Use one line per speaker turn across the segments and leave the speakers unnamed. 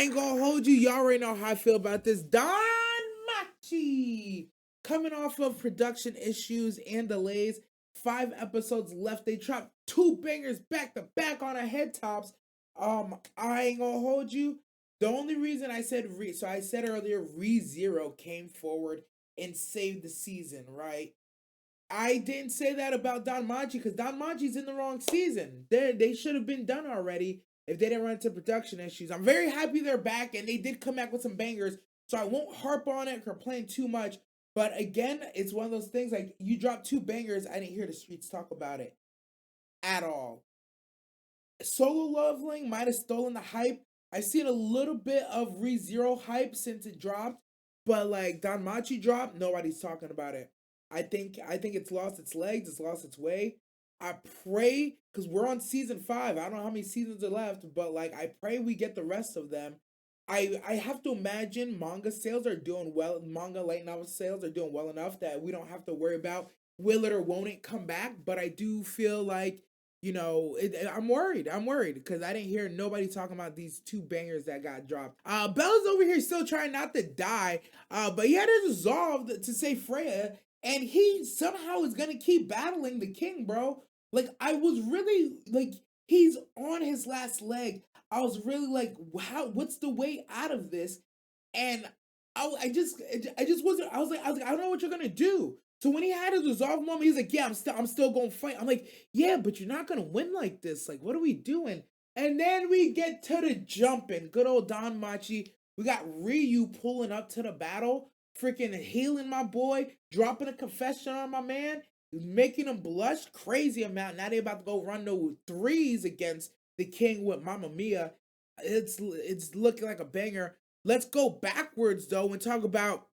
I ain't gonna hold you. Y'all already know how I feel about this. Danmanchi coming off of production issues and delays. 5 episodes left. They dropped 2 bangers back to back on a head tops. I ain't gonna hold you. The only reason I said so I said earlier, ReZero came forward and saved the season, right? I didn't say that about Danmanchi because Danmanchi's in the wrong season. They should have been done already if they didn't run into production issues. I'm very happy they're back and they did come back with some bangers, so I won't harp on it or complain too much. But again, it's one of those things like you dropped 2 bangers. I didn't hear the streets talk about it at all. Solo Leveling might have stolen the hype. I've seen a little bit of ReZero hype since it dropped, but like Danmachi dropped, nobody's talking about it. I think it's lost its legs, it's lost its way. I pray because we're on season 5. I don't know how many seasons are left, but like I pray we get the rest of them. I have to imagine manga sales are doing well. Manga light novel sales are doing well enough that we don't have to worry about will it or won't it come back. But I do feel like I'm worried. I'm worried because I didn't hear nobody talking about these 2 bangers that got dropped. Bella's over here still trying not to die, but he had to resolve to save Freya, and he somehow is gonna keep battling the king, bro. Like I was really like he's on his last leg. I was really like, wow, what's the way out of this? And I just wasn't. I was like, I don't know what you're gonna do. So when he had his resolve moment, he's like, yeah, I'm still gonna fight. I'm like, yeah, but you're not gonna win like this. Like, what are we doing? And then we get to the jumping. Good old Don Machi. We got Ryu pulling up to the battle, freaking healing my boy, dropping a confession on my man, making him blush crazy amount. Now they about to go run no threes against the king with Mamma Mia. It's looking like a banger. Let's go backwards though and talk about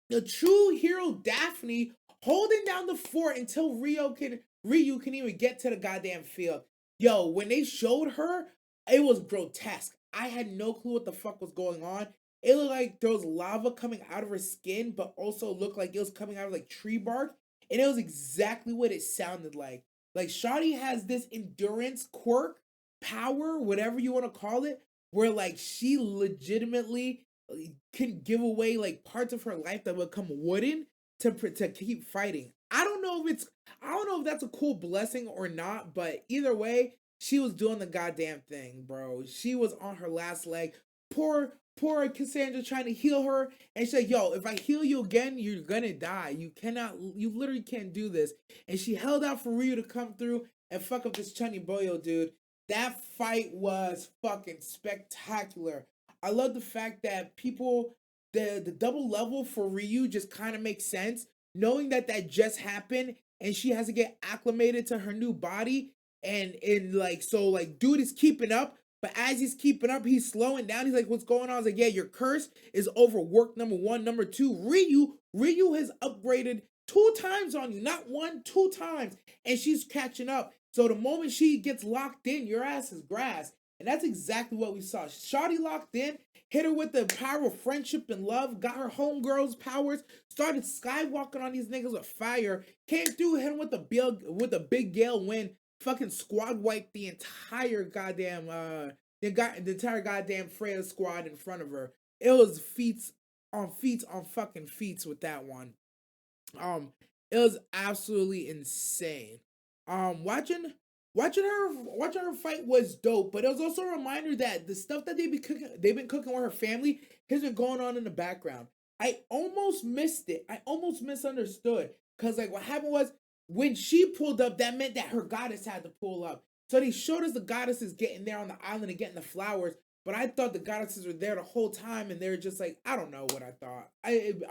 the true hero Daphne holding down the fort until Ryu can even get to the goddamn field. Yo, when they showed her, it was grotesque. I had no clue what the fuck was going on. It looked like there was lava coming out of her skin, but also looked like it was coming out of like tree bark. And it was exactly what it sounded like. Like Shotty has this endurance quirk, power, whatever you want to call it, where like she legitimately can give away like parts of her life that would come wooden to keep fighting. I don't know if that's a cool blessing or not, but either way, she was doing the goddamn thing, bro. She was on her last leg. Poor Cassandra trying to heal her, and she's like, "Yo, if I heal you again, you're gonna die. You literally can't do this." And she held out for Ryu to come through and fuck up this Chunny Boyo dude. That fight was fucking spectacular. I love the fact that the double level for Ryu just kind of makes sense, knowing that that just happened and she has to get acclimated to her new body, and like so like dude is keeping up, but as he's keeping up, he's slowing down. He's like, "What's going on?" I was like, "Yeah, your curse is overworked. Number one, number two, Ryu has upgraded 2 times on you, not one, 2 times, and she's catching up. So the moment she gets locked in, your ass is grass." And that's exactly what we saw. Shawty locked in, hit her with the power of friendship and love, got her homegirl's powers, started skywalking on these niggas with fire, came through, hit him with a big gale wind, fucking squad wiped the entire goddamn the entire goddamn Freya squad in front of her. It was feats on fucking feats with that one. Um, it was absolutely insane. Watching her fight was dope, but it was also a reminder that the stuff that they've been cooking with her family has been going on in the background. I almost missed it. I almost misunderstood because like what happened was when she pulled up, that meant that her goddess had to pull up. So they showed us the goddesses getting there on the island and getting the flowers, but I thought the goddesses were there the whole time, and they were just like, I don't know what I thought.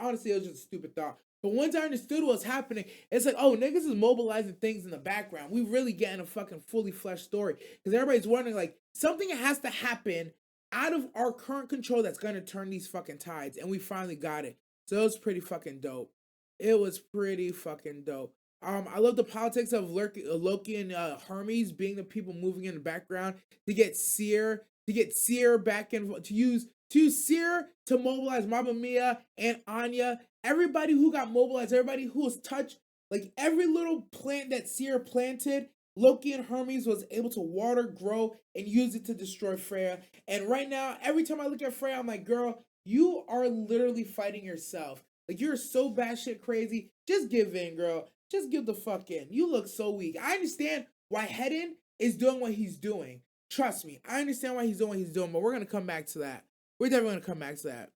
Honestly, it was just a stupid thought. But once I understood what was happening, it's like, oh, niggas is mobilizing things in the background. We really getting a fucking fully fleshed story. Because everybody's wondering, like, something has to happen out of our current control that's going to turn these fucking tides. And we finally got it. So it was pretty fucking dope. It was pretty fucking dope. I love the politics of Loki and Hermes being the people moving in the background to get Seer back in to use Seer to mobilize Mamma Mia and Anya. Everybody who got mobilized, everybody who was touched, like every little plant that Seer planted Loki and Hermes was able to water, grow, and use it to destroy Freya. And right now, every time I look at Freya, I'm like, girl, you are literally fighting yourself. Like, you're so batshit crazy. Just give in, girl. Just give the fuck in. You look so weak. I understand why Hedon is doing what he's doing. Trust me, I understand why he's doing what he's doing, but we're gonna come back to that. We're definitely gonna come back to that.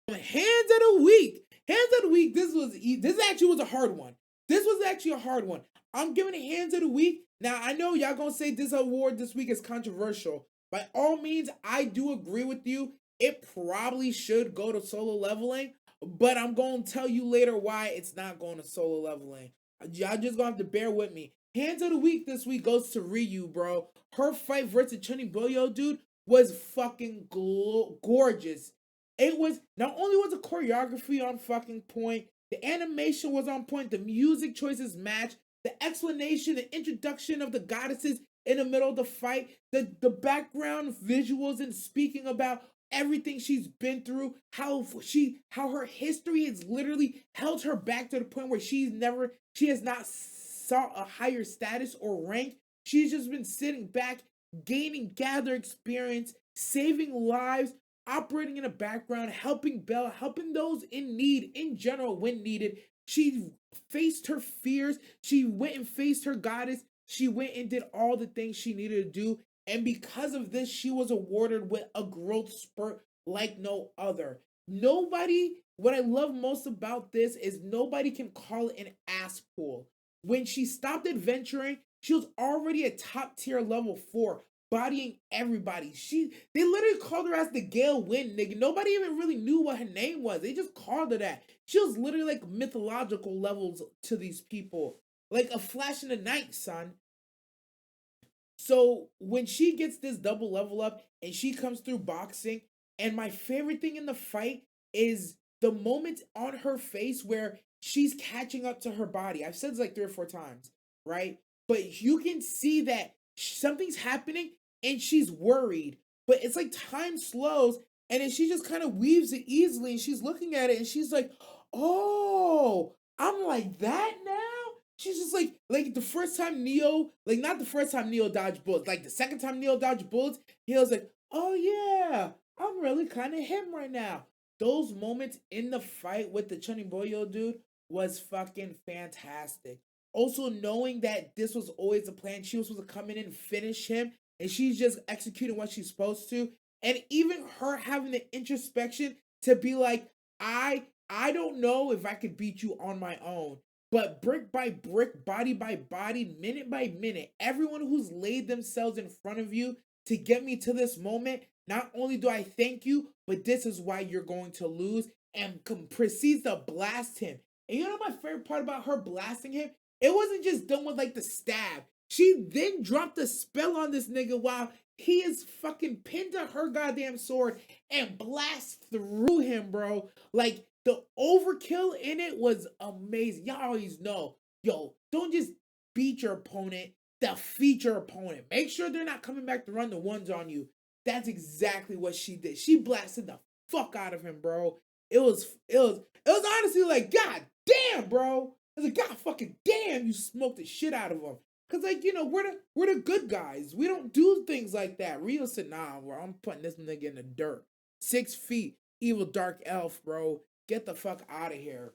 Hands of the week. Hands of the week. This actually was a hard one. This was actually a hard one. I'm giving it hands of the week. Now I know y'all gonna say this award this week is controversial. By all means, I do agree with you. It probably should go to Solo Leveling, but I'm gonna tell you later why it's not going to Solo Leveling. Y'all just gonna have to bear with me. Hands of the week this week goes to Ryu, bro. Her fight versus Chunny Boyo, dude, was fucking gorgeous. It was not only was the choreography on fucking point, the animation was on point, the music choices matched, the explanation, the introduction of the goddesses in the middle of the fight, the background visuals and speaking about everything she's been through, how her history has literally held her back to the point where she has not sought a higher status or rank. She's just been sitting back, gather experience, saving lives, operating in the background, helping Belle, helping those in need in general when needed. She faced her fears. She went and faced her goddess. She went and did all the things she needed to do. And because of this, she was awarded with a growth spurt like no other. What I love most about this is nobody can call it an ass pull. When she stopped adventuring, she was already a top tier level 4, bodying everybody. They literally called her as the Gale Wind, nigga. Nobody even really knew what her name was. They just called her that. She was literally like mythological levels to these people. Like a flash in the night, son. So when she gets this double level up and she comes through boxing, and my favorite thing in the fight is the moment on her face where she's catching up to her body. I've said this like 3 or 4 times, right? But you can see that something's happening and she's worried. But it's like time slows and then she just kind of weaves it easily and she's looking at it and she's like, oh, I'm like that now? She's just like the first time Neo, like not the first time Neo dodged bullets, like the second time Neo dodged bullets, he was like, oh yeah, I'm really kind of him right now. Those moments in the fight with the Chunny Boyo dude was fucking fantastic. Also knowing that this was always the plan, she was supposed to come in and finish him, and she's just executing what she's supposed to. And even her having the introspection to be like, I don't know if I could beat you on my own. But brick by brick, body by body, minute by minute, everyone who's laid themselves in front of you to get me to this moment, not only do I thank you, but this is why you're going to lose, and proceeds to blast him. And you know my favorite part about her blasting him? It wasn't just done with like the stab. She then dropped a spell on this nigga while he is fucking pinned to her goddamn sword and blast through him, bro. Like, the overkill in it was amazing. Y'all always know, yo, don't just beat your opponent, defeat your opponent. Make sure they're not coming back to run the ones on you. That's exactly what she did. She blasted the fuck out of him, bro. It was honestly like, God damn, bro. It was like, God fucking damn, you smoked the shit out of him. Cause like, you know, we're the good guys. We don't do things like that. Rio said, nah, bro, I'm putting this nigga in the dirt. 6 feet, evil dark elf, bro. Get the fuck out of here.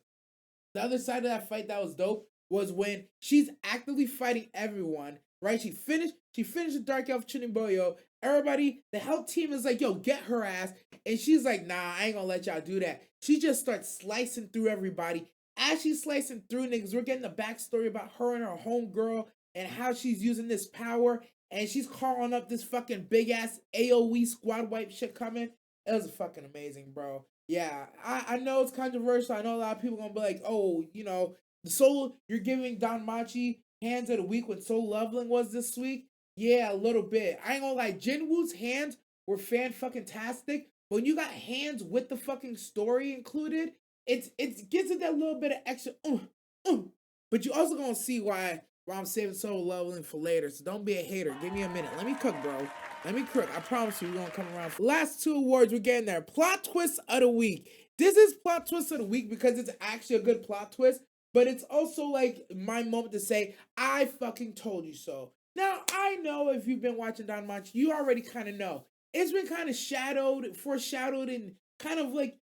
The other side of that fight that was dope was when she's actively fighting everyone, right? She finished the Dark Elf Chunibyo. Everybody, the help team is like, yo, get her ass. And she's like, nah, I ain't gonna let y'all do that. She just starts slicing through everybody. As she's slicing through niggas, we're getting the backstory about her and her homegirl and how she's using this power. And she's calling up this fucking big ass AoE squad wipe shit coming. It was fucking amazing, bro. Yeah, I know it's controversial. I know a lot of people gonna be like, oh, you know, the solo you're giving Danmanchi hands of the week when solo leveling was this week. Yeah, a little bit. I ain't gonna lie, Jinwoo's hands were fan fucking tastic. But when you got hands with the fucking story included, it gives it that little bit of extra. But you also gonna see why I'm saving solo leveling for later. So don't be a hater. Give me a minute. Let me cook, bro. Let me cook. I promise you, we're gonna come around. Last 2 awards, we're getting there. Plot twist of the week. This is plot twist of the week because it's actually a good plot twist, but it's also like my moment to say, I fucking told you so. Now, I know if you've been watching Danmanchi, you already kind of know. It's been kind of foreshadowed, and kind of like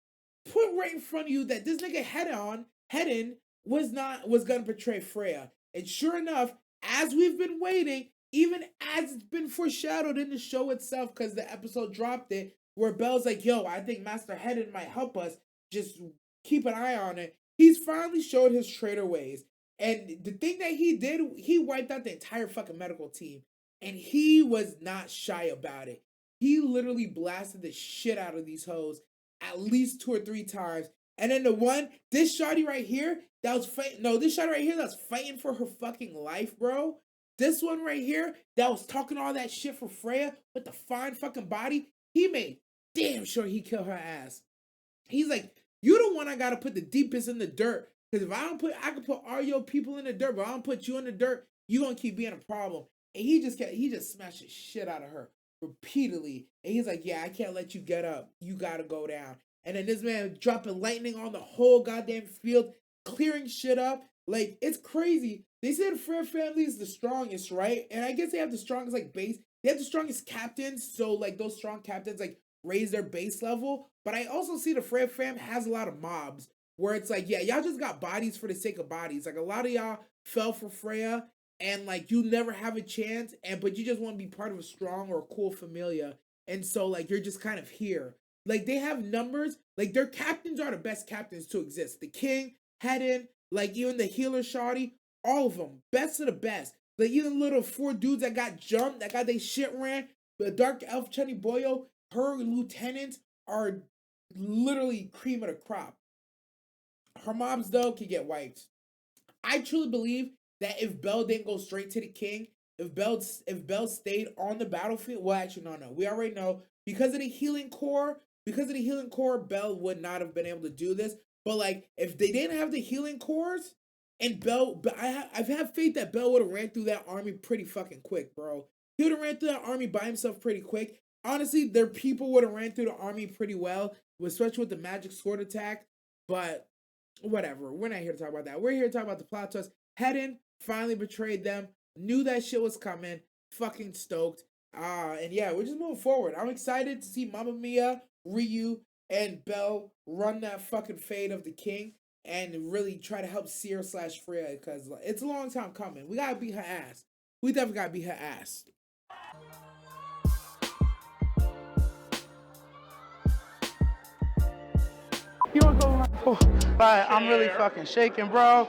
put right in front of you that this nigga Hedin was gonna betray Freya. And sure enough, as we've been waiting, even as it's been foreshadowed in the show itself, because the episode dropped it, where Belle's like, yo, I think Master Hedin might help us. Just keep an eye on it. He's finally showed his traitor ways. And the thing that he did, he wiped out the entire fucking medical team. And he was not shy about it. He literally blasted the shit out of these hoes at least 2 or 3 times. And then this shawty right here, that was fighting. No, this shawty right here, that's fighting for her fucking life, bro. This one right here, that was talking all that shit for Freya with the fine fucking body. He made damn sure he killed her ass. He's like, you the one I gotta put the deepest in the dirt. Because if I can put all your people in the dirt, but I don't put you in the dirt, you gonna keep being a problem. And he just smashed the shit out of her repeatedly. And he's like, yeah, I can't let you get up. You gotta go down. And then this man dropping lightning on the whole goddamn field, clearing shit up. Like, it's crazy. They said the Freya family is the strongest, right? And I guess they have the strongest, like, base. They have the strongest captains. So, like, those strong captains, like, raise their base level. But I also see the Freya fam has a lot of mobs where it's like, yeah, y'all just got bodies for the sake of bodies. Like, a lot of y'all fell for Freya, and like you never have a chance, but you just want to be part of a strong or a cool familia. And so like you're just kind of here. Like they have numbers, like their captains are the best captains to exist. The king, Hedin, like even the healer Shawty, all of them, best of the best. Like even little 4 dudes that got jumped, that got they shit ran. The Dark Elf Chunny Boyo, her lieutenants are literally cream of the crop. Her mobs though can get wiped. I truly believe that if Belle didn't go straight to the king, if Belle stayed on the battlefield, well, actually, no. We already know because of the healing core. Because of the healing core, Belle would not have been able to do this. But like, if they didn't have the healing cores, and Belle, I've had faith that Belle would have ran through that army pretty fucking quick, bro. He would have ran through that army by himself pretty quick. Honestly, their people would have ran through the army pretty well, especially with the magic sword attack. But whatever. We're not here to talk about that. We're here to talk about the plot twist. Hedin finally betrayed them. Knew that shit was coming. Fucking stoked. And yeah, we're just moving forward. I'm excited to see Mamma Mia, Ryu, and Belle run that fucking fade of the king and really try to help Seer / Freya because it's a long time coming. We gotta beat her ass. We definitely gotta beat her ass. You wanna go around? Oh, right, I'm really fucking shaking, bro.